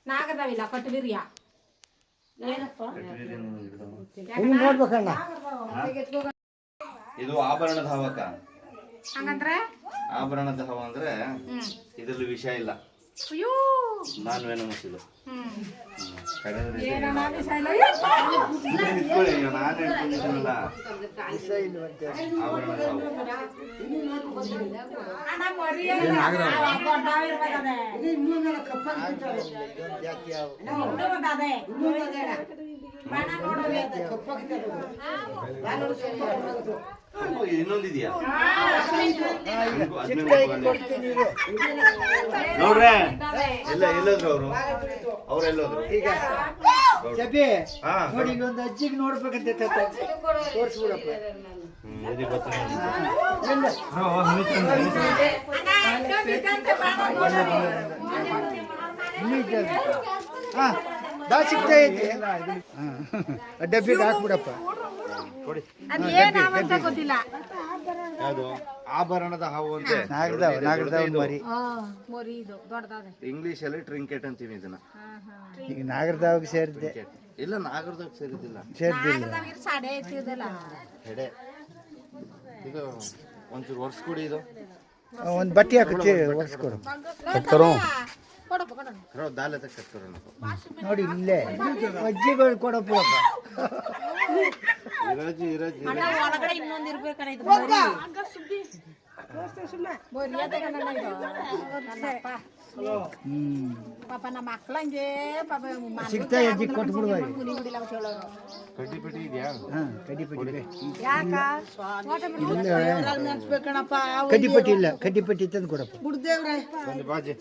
ನಾಗರವಿಲ್ಲ ಕಟ್ಟುಬಿರಿಯ ಇದು ಆಭರಣದ ಹವಕ. ಹಂಗಂದ್ರೆ ಆಭರಣದ ಹವ ಅಂದ್ರೆ ಇದ್ರಲ್ಲಿ ವಿಷಯ ಇಲ್ಲ. ನಾನು ವೇಣಮುಸಿದು ಇನ್ನೊಂದಿದ್ಯಾ ನೋಡ್ರೆ ಎಲ್ಲೋದ್ರು ಅವ್ರೆಲ್ಲೋದ್ರು ಈಗ ನೋಡಿ ಒಂದು ಅಜ್ಜಿಗೆ ನೋಡ್ಬೇಕಂತ ತೋರಿಸ್ಬಿಡಪ್ಪ. ದಾ ಸಿಗ್ತಾ ಐತಿ ಡಬ್ಬಿಗೆ ಹಾಕ್ಬಿಡಪ್ಪ. ಯಾವುದು ಆಭರಣದ ಹಾವು ಅಂತ ನಾಗರದಾವ್ ಮರಿ. ಇಂಗ್ಲಿಷ್ ಅಲ್ಲಿ ಟ್ರಿಂಕೆಟ್ ಅಂತೀವಿ ಇದನ್ನ. ಈಗ ನಾಗರದಾವ್ಗೆ ಸೇರಿದ್ದೆ. ಇಲ್ಲ ನಾಗರದಾಗ ಸೇರಿದಿಲ್ಲ, ಹೆಡೆ. ಇದು ಒಂಚೂರು ಒರ್ಸ್ಕೊಡಿ. ಇದು ಒಂದು ಬಟ್ಟೆ ಹಾಕಿ ಒರ್ಸ್ಕೊಡು. ದಾಲೆ ಕಟ್ಕೊಡೋಣ ನೋಡಿ ಇಲ್ಲೇ ಅಜ್ಜಿಗಳು ಕೊಡಪ್ಪ. ಪಾಪ ನಮ್ಮ ಮಕ್ಕಳಂಗೆ ಪಾಪ ಸಿಗ್ತಾ ಅಜ್ಜಿ ಕೊಟ್ಬಿಡುವ. ಕಡ್ಡಿಪಟ್ಟಿ ಇದೆಯಾ? ಕಡ್ಡಿಪಟ್ಟಿ ಇಲ್ಲ, ಕಡ್ಡಿಪಟ್ಟಿ ತಂದು ಕೊಡಪ್ಪ. ಬಾಜಿ